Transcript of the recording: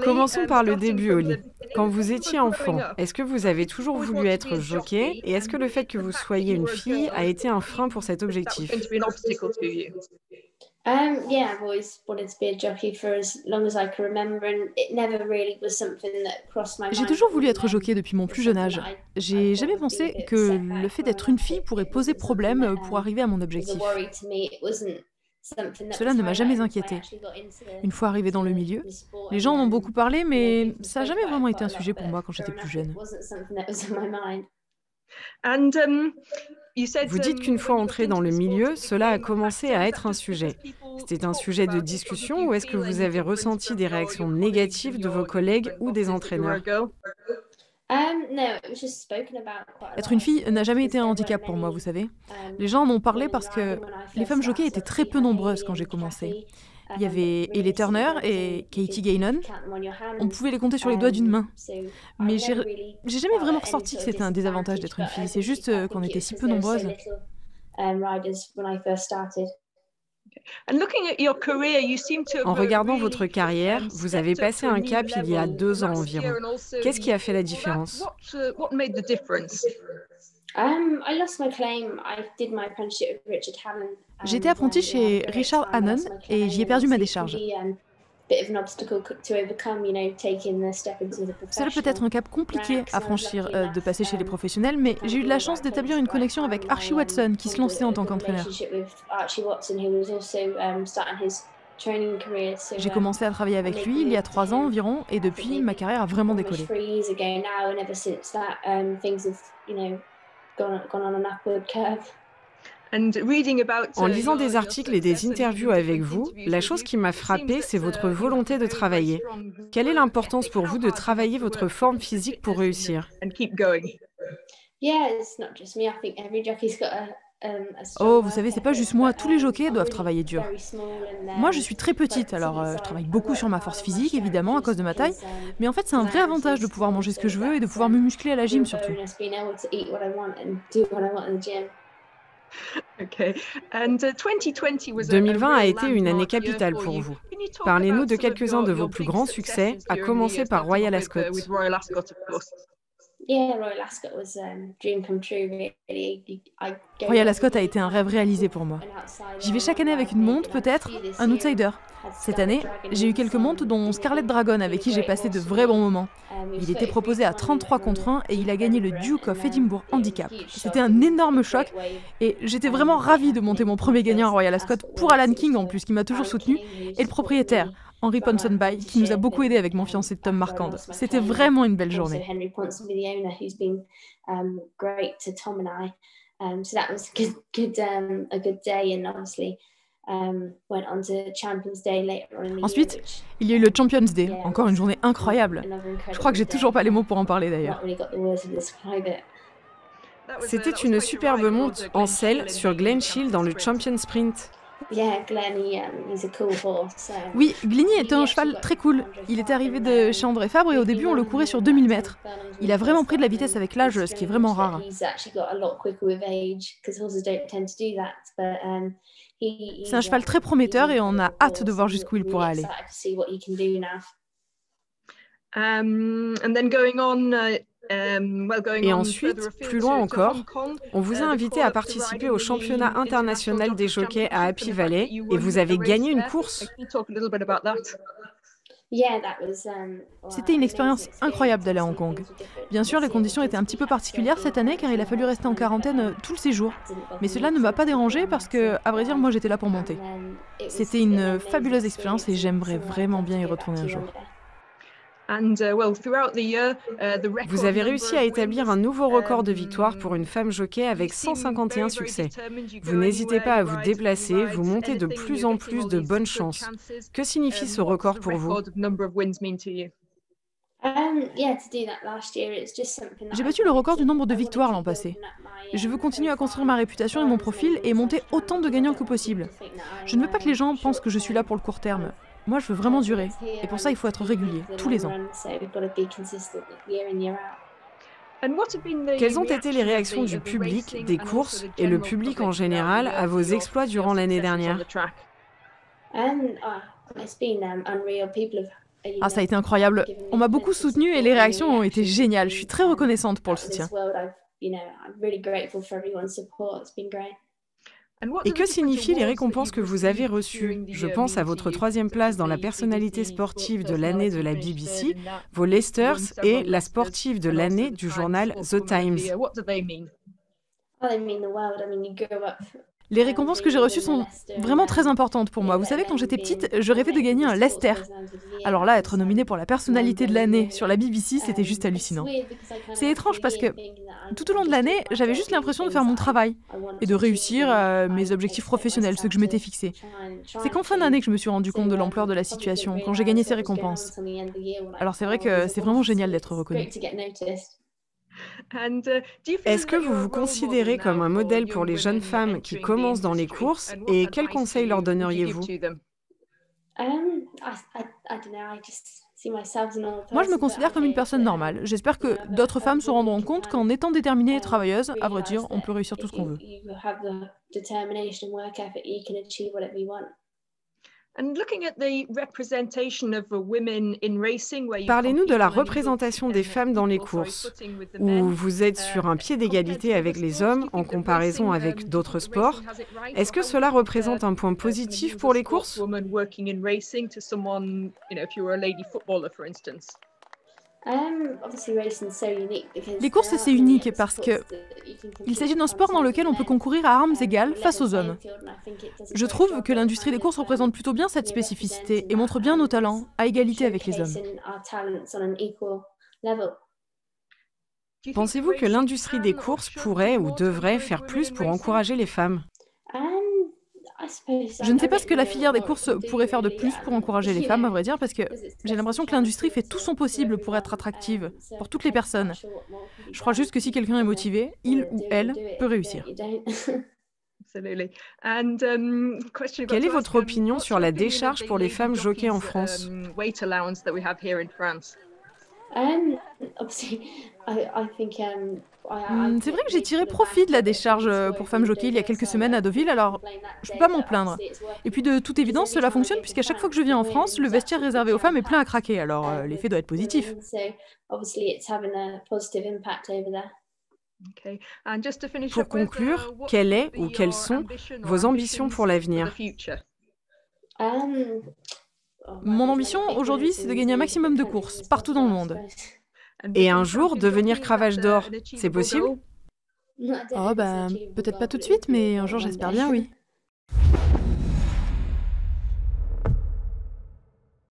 Commençons par le début, Holly. Quand vous étiez enfant, est-ce que vous avez toujours voulu être jockey et est-ce que le fait que vous soyez une fille a été un frein pour cet objectif? Yeah, I've always wanted to be a jockey for as long as I can remember, and it never really was something that crossed my J'ai mind. toujours voulu être jockey depuis mon plus jeune âge. J'ai jamais pensé que le fait d'être une fille pourrait poser problème pour arriver à mon objectif. Cela ne m'a jamais inquiétée. Une fois arrivée dans le milieu, les gens en ont beaucoup parlé, mais ça n'a jamais vraiment été un sujet pour moi quand j'étais plus jeune. Vous dites qu'une fois entré dans le milieu, cela a commencé à être un sujet. C'était un sujet de discussion ou est-ce que vous avez ressenti des réactions négatives de vos collègues ou des entraîneurs? Être une fille n'a jamais été un handicap pour moi, vous savez. Les gens en ont parlé parce que les femmes jockeys étaient très peu nombreuses quand j'ai commencé. Il y avait Ellie Turner et Katie Gaynon. On pouvait les compter sur les doigts d'une main. Mais j'ai jamais vraiment ressenti que c'était un désavantage d'être une fille. C'est juste qu'on était si peu nombreuses. En regardant votre carrière, vous avez passé un cap il y a 2 ans environ. Qu'est-ce qui a fait la différence? J'étais apprentie chez Richard Hannon et j'y ai perdu ma décharge. Cela peut être un cap compliqué à franchir de passer chez les professionnels, mais j'ai eu de la chance d'établir une connexion avec Archie Watson qui se lançait en tant qu'entraîneur. J'ai commencé à travailler avec lui il y a 3 ans environ et depuis, ma carrière a vraiment décollé. En lisant des articles et des interviews avec vous, la chose qui m'a frappée, c'est votre volonté de travailler. Quelle est l'importance pour vous de travailler votre forme physique pour réussir? Oh, vous savez, c'est pas juste moi, tous les jockeys doivent travailler dur. Moi, je suis très petite, alors je travaille beaucoup sur ma force physique, évidemment, à cause de ma taille, mais en fait, c'est un vrai avantage de pouvoir manger ce que je veux et de pouvoir me muscler à la gym surtout. 2020 a été une année capitale pour vous. Parlez-nous de quelques-uns de vos plus grands succès, à commencer par Royal Ascot. Royal Ascot a été un rêve réalisé pour moi. J'y vais chaque année avec une monte, peut-être, un outsider. Cette année, j'ai eu quelques montes dont Scarlet Dragon avec qui j'ai passé de vrais bons moments. Il était proposé à 33 contre 1 et il a gagné le Duke of Edinburgh Handicap. C'était un énorme choc et j'étais vraiment ravie de monter mon premier gagnant à Royal Ascot pour Alan King en plus, qui m'a toujours soutenu, et le propriétaire, Henry Ponsonby, qui nous a beaucoup aidé avec mon fiancé Tom Marquand. C'était vraiment une belle journée. Ensuite, il y a eu le Champions Day, encore une journée incroyable. Je crois que j'ai toujours pas les mots pour en parler d'ailleurs. C'était une superbe monte en selle sur Glen Shield dans le Champion Sprint. Oui, Glenny était un cheval très cool. Il était arrivé de chez André Fabre et au début on le courait sur 2000 mètres. Il a vraiment pris de la vitesse avec l'âge, ce qui est vraiment rare. C'est un cheval très prometteur et on a hâte de voir jusqu'où il pourra aller. Et ensuite, plus loin encore, on vous a invité à participer au championnat international des jockeys à Happy Valley et vous avez gagné une course. C'était une expérience incroyable d'aller à Hong Kong. Bien sûr, les conditions étaient un petit peu particulières cette année car il a fallu rester en quarantaine tout le séjour. Mais cela ne m'a pas dérangée parce que, à vrai dire, moi j'étais là pour monter. C'était une fabuleuse expérience et j'aimerais vraiment bien y retourner un jour. Vous avez réussi à établir un nouveau record de victoire pour une femme jockey avec 151 succès. Vous n'hésitez pas à vous déplacer, vous montez de plus en plus de bonnes chances. Que signifie ce record pour vous? J'ai battu le record du nombre de victoires l'an passé. Je veux continuer à construire ma réputation et mon profil et monter autant de gagnants que possible. Je ne veux pas que les gens pensent que je suis là pour le court terme. Moi, je veux vraiment durer. Et pour ça, il faut être régulier, tous les ans. Quelles ont été les réactions du public, des courses et le public en général à vos exploits durant l'année dernière? Ah, ça a été incroyable. On m'a beaucoup soutenue et les réactions ont été géniales. Je suis très reconnaissante pour le soutien. Et que signifient les récompenses que vous avez reçues? Je pense à votre 3e place dans la personnalité sportive de l'année de la BBC, vos Leicesters et la sportive de l'année du journal The Times. Les récompenses que j'ai reçues sont vraiment très importantes pour moi. Vous savez, quand j'étais petite, je rêvais de gagner un Leicester. Alors là, être nominée pour la personnalité de l'année sur la BBC, c'était juste hallucinant. C'est étrange parce que tout au long de l'année, j'avais juste l'impression de faire mon travail et de réussir mes objectifs professionnels, ceux que je m'étais fixés. C'est qu'en fin d'année que je me suis rendu compte de l'ampleur de la situation, quand j'ai gagné ces récompenses. Alors c'est vrai que c'est vraiment génial d'être reconnue. Est-ce que vous vous considérez comme un modèle pour les jeunes femmes qui commencent dans les courses et quels conseils leur donneriez-vous? Moi, je me considère comme une personne normale. J'espère que d'autres femmes se rendront compte qu'en étant déterminées et travailleuses, à vrai dire, on peut réussir tout ce qu'on veut. Parlez-nous de la représentation des femmes dans les courses, où vous êtes sur un pied d'égalité avec les hommes en comparaison avec d'autres sports. Est-ce que cela représente un point positif pour les courses? Les courses, c'est unique parce qu'il s'agit d'un sport dans lequel on peut concourir à armes égales face aux hommes. Je trouve que l'industrie des courses représente plutôt bien cette spécificité et montre bien nos talents à égalité avec les hommes. Pensez-vous que l'industrie des courses pourrait ou devrait faire plus pour encourager les femmes? Je ne sais pas ce que la filière des courses pourrait faire de plus pour encourager les femmes, à vrai dire, parce que j'ai l'impression que l'industrie fait tout son possible pour être attractive, pour toutes les personnes. Je crois juste que si quelqu'un est motivé, il ou elle peut réussir. Quelle est votre opinion sur la décharge pour les femmes jockeys en France? C'est vrai que j'ai tiré profit de la décharge pour femmes jockeys il y a quelques semaines à Deauville, alors je peux pas m'en plaindre. Et puis de toute évidence, cela fonctionne puisqu'à chaque fois que je viens en France, le vestiaire réservé aux femmes est plein à craquer, alors l'effet doit être positif. Pour conclure, quelle est ou quelles sont vos ambitions pour l'avenir? Mon ambition aujourd'hui, c'est de gagner un maximum de courses, partout dans le monde. Et un jour, devenir cravache d'or, c'est possible? Oh, peut-être pas tout de suite, mais un jour j'espère bien, oui.